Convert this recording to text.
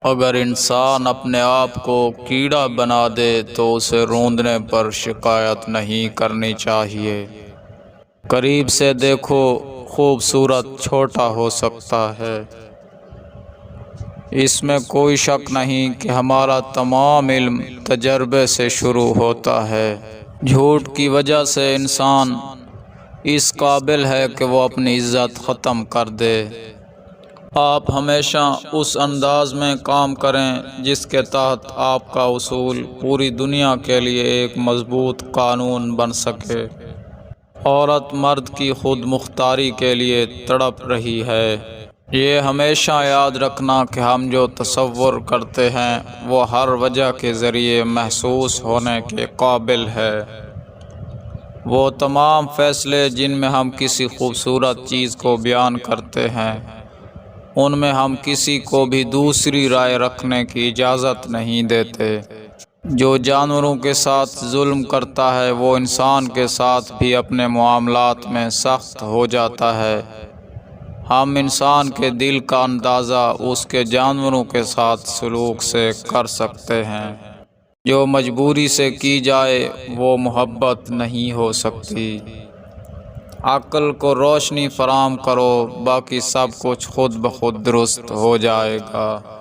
اگر انسان اپنے آپ کو کیڑا بنا دے تو اسے روندنے پر شکایت نہیں کرنی چاہیے۔ قریب سے دیکھو، خوبصورت چھوٹا ہو سکتا ہے، اس میں کوئی شک نہیں کہ ہمارا تمام علم تجربے سے شروع ہوتا ہے۔ جھوٹ کی وجہ سے انسان اس قابل ہے کہ وہ اپنی عزت ختم کر دے۔ آپ ہمیشہ اس انداز میں کام کریں جس کے تحت آپ کا اصول پوری دنیا کے لیے ایک مضبوط قانون بن سکے۔ عورت مرد کی خود مختاری کے لیے تڑپ رہی ہے۔ یہ ہمیشہ یاد رکھنا کہ ہم جو تصور کرتے ہیں وہ ہر وجہ کے ذریعے محسوس ہونے کے قابل ہے۔ وہ تمام فیصلے جن میں ہم کسی خوبصورت چیز کو بیان کرتے ہیں، ان میں ہم کسی کو بھی دوسری رائے رکھنے کی اجازت نہیں دیتے۔ جو جانوروں کے ساتھ ظلم کرتا ہے وہ انسان کے ساتھ بھی اپنے معاملات میں سخت ہو جاتا ہے۔ ہم انسان کے دل کا اندازہ اس کے جانوروں کے ساتھ سلوک سے کر سکتے ہیں۔ جو مجبوری سے کی جائے وہ محبت نہیں ہو سکتی۔ عقل کو روشنی فراہم کرو، باقی سب کچھ خود بخود درست ہو جائے گا۔